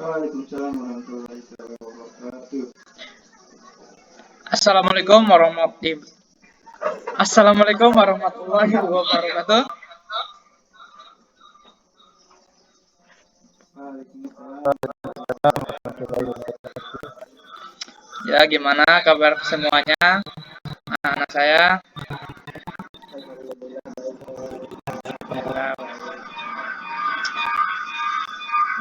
Waalaikumsalam warahmatullahi wabarakatuh. Assalamualaikum warahmatullahi wabarakatuh. Waalaikumsalam. Ya, gimana kabar semuanya? Anak saya.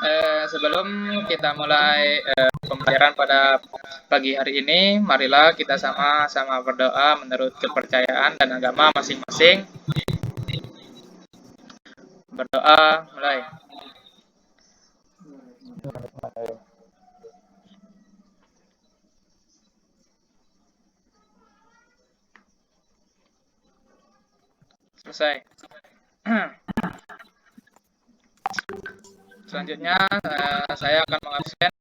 Ya, sebelum kita mulai pembelajaran pada pagi hari ini, marilah kita sama-sama berdoa menurut kepercayaan dan agama masing-masing. Berdoa, mulai. Selesai. Selanjutnya, saya akan mengabsen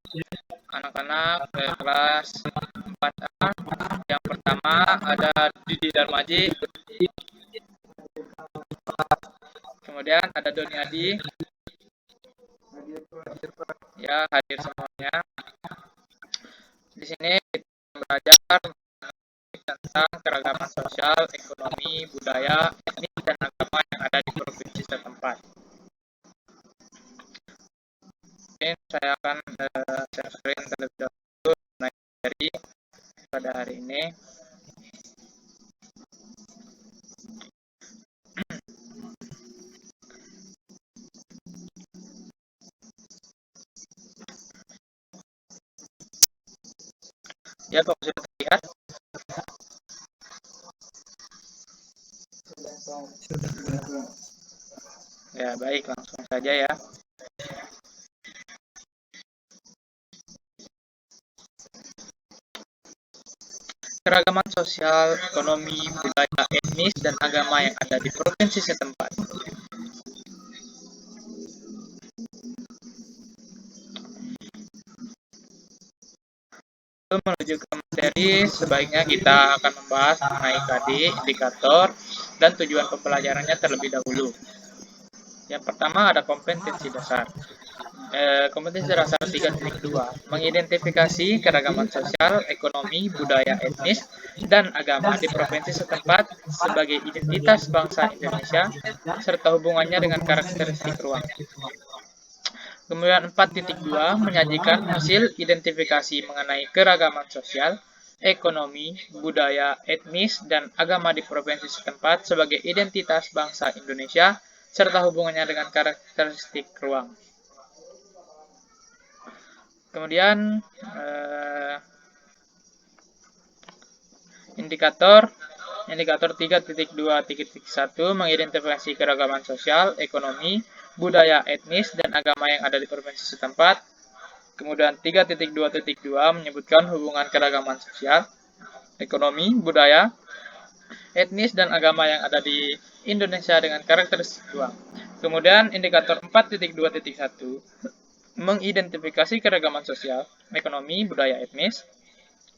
anak-anak kelas 4A. Yang pertama ada Didi Darmaji. Kemudian ada Doni Adi. Ya, hadir semuanya. Di sini kita belajar tentang keragaman sosial, ekonomi, budaya, etnis, dan agama yang ada di provinsi setempat. Mungkin saya akan share screen terlebih dahulu dari pada hari ini. Ya, Pak, sudah terlihat? Ya, baik, langsung saja ya. Keragaman sosial, ekonomi, budaya, etnis, dan agama yang ada di provinsi setempat. Sebelum menuju ke materi, sebaiknya kita akan membahas mengenai KD, indikator, dan tujuan pembelajarannya terlebih dahulu. Yang pertama ada kompetensi dasar. Kompetensi dasar 3.2, mengidentifikasi keragaman sosial, ekonomi, budaya, etnis, dan agama di provinsi setempat sebagai identitas bangsa Indonesia, serta hubungannya dengan karakteristik ruang. Kemudian 4.2, menyajikan hasil identifikasi mengenai keragaman sosial, ekonomi, budaya, etnis, dan agama di provinsi setempat sebagai identitas bangsa Indonesia, serta hubungannya dengan karakteristik ruang. Kemudian indikator 3.2.1, mengidentifikasi keragaman sosial, ekonomi, budaya, etnis, dan agama yang ada di provinsi setempat. Kemudian 3.2.2 menyebutkan hubungan keragaman sosial, ekonomi, budaya, etnis, dan agama yang ada di Indonesia dengan karakteristik ruang. Kemudian indikator 4.2.1 mengidentifikasi keragaman sosial, ekonomi, budaya, etnis,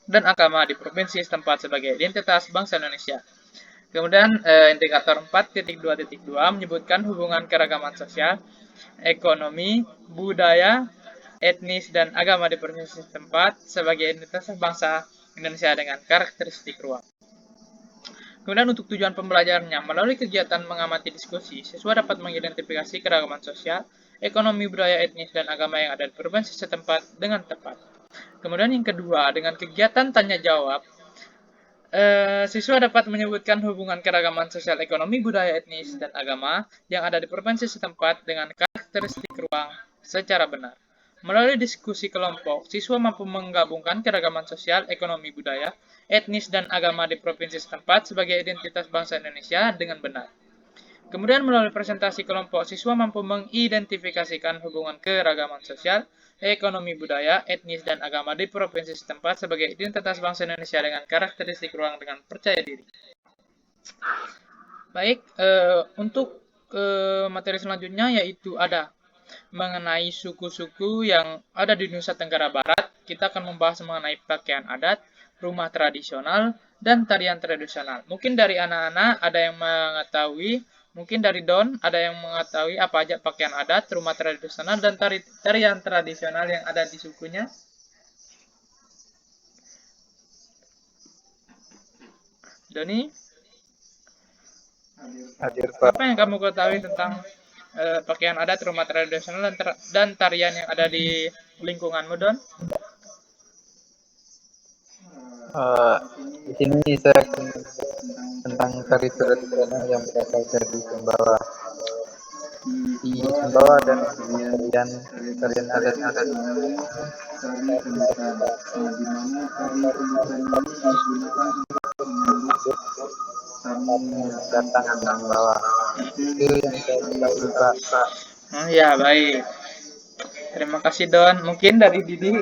dan agama di provinsi setempat sebagai identitas bangsa Indonesia. Kemudian indikator 4.2.2 menyebutkan hubungan keragaman sosial, ekonomi, budaya, etnis, dan agama di provinsi setempat sebagai identitas bangsa Indonesia dengan karakteristik ruang. Kemudian untuk tujuan pembelajarannya, melalui kegiatan mengamati diskusi, siswa dapat mengidentifikasi keragaman sosial, ekonomi, budaya, etnis, dan agama yang ada di provinsi setempat dengan tepat. Kemudian yang kedua, dengan kegiatan tanya jawab, siswa dapat menyebutkan hubungan keragaman sosial, ekonomi, budaya, etnis, dan agama yang ada di provinsi setempat dengan karakteristik ruang secara benar. Melalui diskusi kelompok, siswa mampu menggabungkan keragaman sosial, ekonomi, budaya, etnis, dan agama di provinsi setempat sebagai identitas bangsa Indonesia dengan benar. Kemudian melalui presentasi kelompok, siswa mampu mengidentifikasikan hubungan keragaman sosial, ekonomi, budaya, etnis, dan agama di provinsi setempat sebagai identitas bangsa Indonesia dengan karakteristik ruang dengan percaya diri. Baik, untuk materi selanjutnya yaitu ada mengenai suku-suku yang ada di Nusa Tenggara Barat. Kita akan membahas mengenai pakaian adat, rumah tradisional, dan tarian tradisional. Mungkin dari anak-anak ada yang mengetahui Mungkin dari Don, ada yang mengetahui apa aja pakaian adat, rumah tradisional, dan tarian tradisional yang ada di sukunya? Doni, Hadir Pak. apa yang kamu ketahui tentang pakaian adat, rumah tradisional, dan tarian yang ada di lingkunganmu, Don? Di sini saya akan tentang tari tradisional yang berasal dari Sumbawa. Di Sumbawa ada tarian tarian adat namanya tari ubusan, di mana tari ubusan ini digunakan untuk menyambut tamu yang datang ke datang. Sumbawa. Itu Itu yang saya ketahui Pak. Oh ya, baik. Terima kasih, Don. Mungkin dari Didi,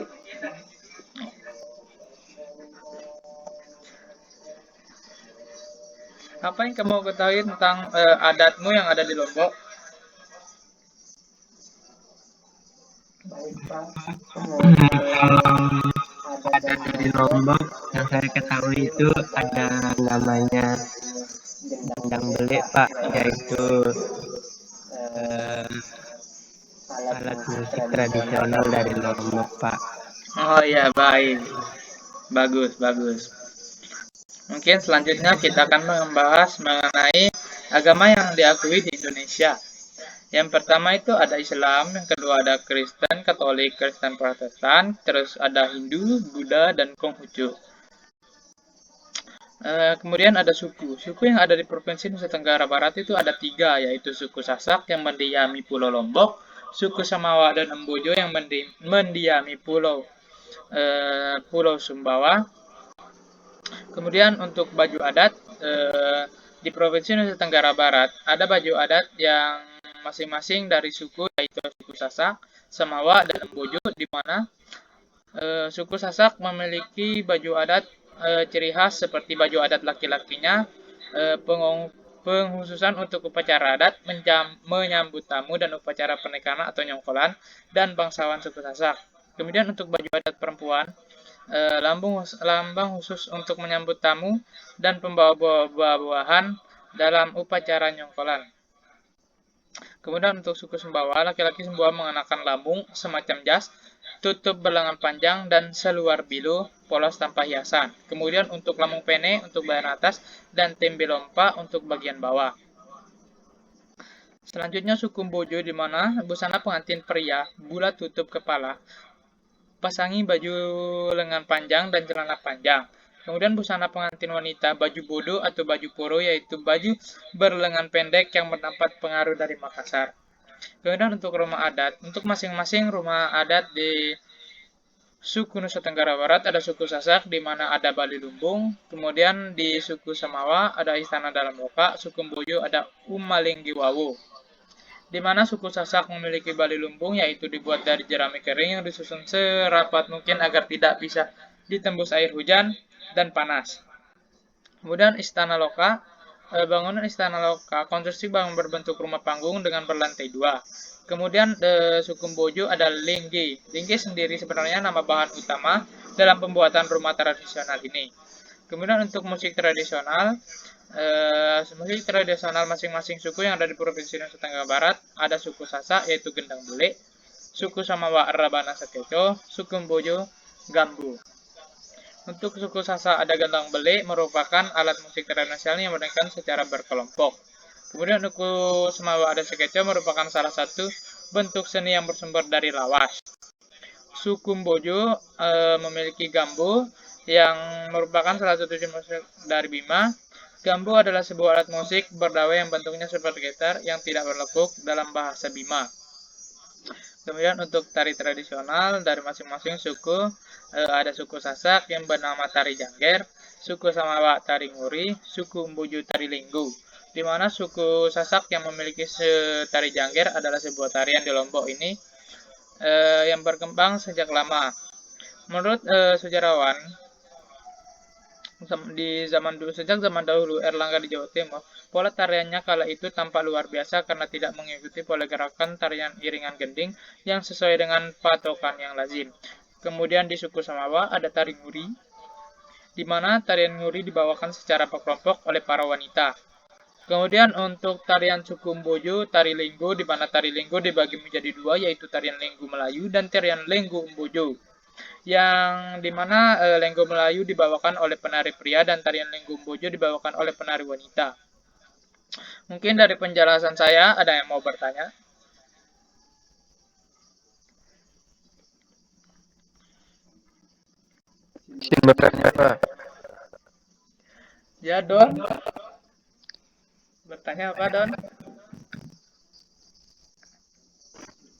apa yang kamu ketahui tentang adatmu yang ada di Lombok? Ada dari Lombok yang saya ketahui itu ada namanya gendang belik Pak, yaitu alat musik tradisional dari Lombok Pak. Oh ya, baik. Bagus, bagus. Mungkin selanjutnya kita akan membahas mengenai agama yang diakui di Indonesia. Yang pertama itu ada Islam, yang kedua ada Kristen, Katolik, Kristen Protestan, terus ada Hindu, Buddha, dan Konghucu. Kemudian ada suku. Suku yang ada di Provinsi Nusa Tenggara Barat itu ada 3, yaitu suku Sasak yang mendiami Pulau Lombok, suku Samawa dan Embojo yang mendiami Pulau Sumbawa. Kemudian untuk baju adat, di Provinsi Nusa Tenggara Barat ada baju adat yang masing-masing dari suku, yaitu suku Sasak, Samawa, dan Embojo, di mana suku Sasak memiliki baju adat ciri khas seperti baju adat laki-lakinya, penghususan untuk upacara adat, menyambut tamu, dan upacara pernikahan atau nyongkolan, dan bangsawan suku Sasak. Kemudian untuk baju adat perempuan, lambang khusus untuk menyambut tamu dan pembawa buah-buahan dalam upacara nyongkolan. Kemudian untuk suku Sumbawa, laki-laki Sumbawa mengenakan lambung semacam jas, tutup berlengan panjang, dan seluar bilu polos tanpa hiasan. Kemudian untuk lambung pene untuk bagian atas dan tembe lompa untuk bagian bawah. Selanjutnya suku Bojo, di mana busana pengantin pria bulat tutup kepala, pasangi baju lengan panjang dan celana panjang. Kemudian busana pengantin wanita baju bodo atau baju poro, yaitu baju berlengan pendek yang mendapat pengaruh dari Makassar. Kemudian untuk rumah adat, untuk masing-masing rumah adat di suku Nusa Tenggara Barat ada suku Sasak di mana ada Bali Lumbung, kemudian di suku Samawa ada Istana Dalam Loka, suku Bojo ada Umalinggiwawo. Di mana suku Sasak memiliki bali lumbung, yaitu dibuat dari jerami kering yang disusun serapat mungkin agar tidak bisa ditembus air hujan dan panas. Kemudian Istana Loka, bangunan Istana Loka, konstruksi bangun berbentuk rumah panggung dengan berlantai 2. Kemudian suku Bojo ada Lingge. Lingge sendiri sebenarnya nama bahan utama dalam pembuatan rumah tradisional ini. Kemudian untuk musik tradisional, masing-masing suku yang ada di Provinsi Nusa Tenggara Barat ada suku Sasak yaitu gendang belik, suku Samawa Rabana Sakeco, suku Bojo Gambu. Untuk suku Sasak ada gendang belik merupakan alat musik tradisional yang dimainkan secara berkelompok. Kemudian suku Samawa ada Sakeco merupakan salah satu bentuk seni yang bersumber dari lawas. Suku Bojo memiliki gambu yang merupakan salah satu jenis musik dari Bima. Gambu adalah sebuah alat musik berdawai yang bentuknya seperti gitar yang tidak berlekuk dalam bahasa Bima. Kemudian untuk tari tradisional dari masing-masing suku, ada suku Sasak yang bernama tari Jangger, suku Samawa tari Nguri, suku Embojo tari Linggu. Di mana suku Sasak yang memiliki tari Jangger adalah sebuah tarian di Lombok ini yang berkembang sejak lama. Menurut sejarawan, sejak zaman dahulu Erlangga di Jawa Timur, pola tariannya kala itu tampak luar biasa karena tidak mengikuti pola gerakan tarian iringan gending yang sesuai dengan patokan yang lazim. Kemudian di suku Samawa ada tari Nguri, di mana tarian Nguri dibawakan secara berkelompok oleh para wanita. Kemudian untuk tarian suku Mbojo, tari Lenggo, di mana tari Lenggo dibagi menjadi dua, yaitu tarian Lenggo Melayu dan tarian Lenggo Mbojo. Yang dimana Lenggo Melayu dibawakan oleh penari pria dan tarian Lenggo Mbojo dibawakan oleh penari wanita. Mungkin dari penjelasan saya ada yang mau bertanya? Izin bertanya Pak. Ya, Don. Bertanya apa, Don?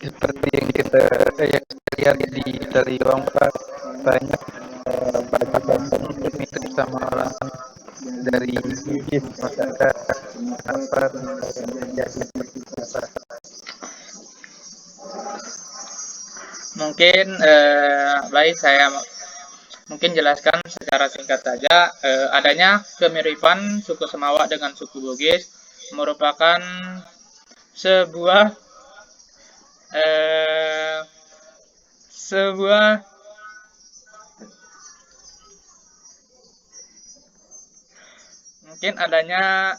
Seperti yang kita lihat di dari ruang Pak, banyak pagi-pagi itu sama orang dari masyarakat. Kenapa bisa terjadi seperti itu Pak? Mungkin baik saya mungkin jelaskan secara singkat saja. Adanya kemiripan suku Semawa dengan suku Bugis merupakan sebuah mungkin adanya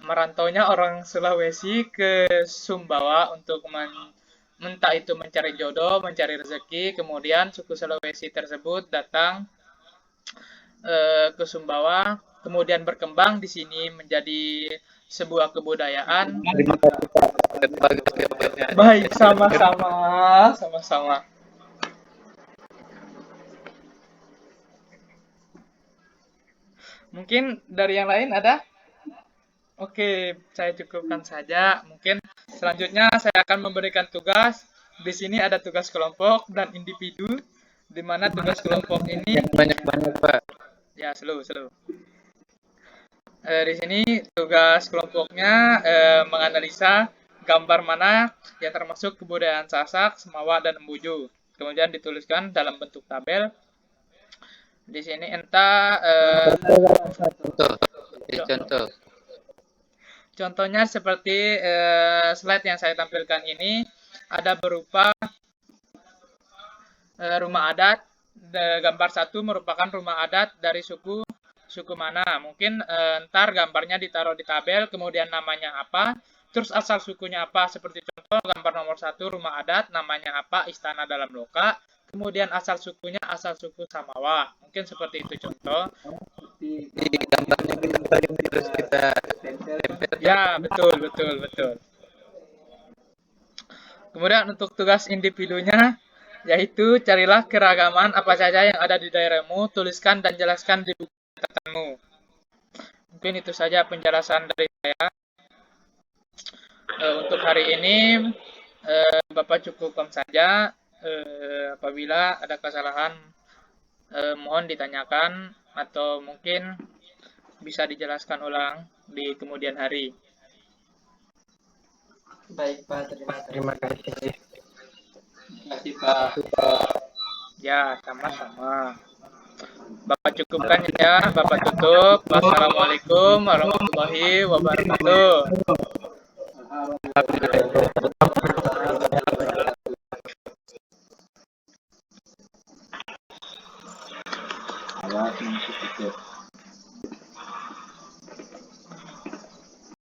merantaunya orang Sulawesi ke Sumbawa untuk entah itu mencari jodoh, mencari rezeki, kemudian suku Sulawesi tersebut datang ke Sumbawa, kemudian berkembang di sini menjadi sebuah kebudayaan. Terima kasih Pak. Bagus jawabannya. Baik, sama-sama. Mungkin dari yang lain ada? Oke, saya cukupkan saja. Mungkin selanjutnya saya akan memberikan tugas. Di sini ada tugas kelompok dan individu, di mana tugas kelompok ini Banyak-banyak Pak. ya slow. Di sini tugas kelompoknya menganalisa gambar mana yang termasuk kebudayaan Sasak, Semawa, dan Mbuju. Kemudian dituliskan dalam bentuk tabel. Di sini entah Contoh. contohnya seperti slide yang saya tampilkan ini ada berupa rumah adat. Gambar satu merupakan rumah adat dari suku mana. Mungkin ntar gambarnya ditaruh di tabel, kemudian namanya apa, terus asal sukunya apa. Seperti contoh gambar nomor 1 rumah adat, namanya apa, Istana Dalam Loka. Kemudian asal sukunya asal suku Samawa. Mungkin seperti itu contoh. Di gambarnya kita terus kita tempel. Ya, betul. Kemudian untuk tugas individunya, yaitu carilah keragaman apa saja yang ada di daerahmu, tuliskan dan jelaskan di buku catatanmu. Mungkin itu saja penjelasan dari saya. Untuk hari ini, Bapak cukupkan saja. Apabila ada kesalahan, mohon ditanyakan atau mungkin bisa dijelaskan ulang di kemudian hari. Baik Pak, terima kasih. Terima kasih Pak. Ya, sama-sama. Bapak cukupkan ya, Bapak tutup. Wassalamualaikum warahmatullahi wabarakatuh. Awas, masih sedikit.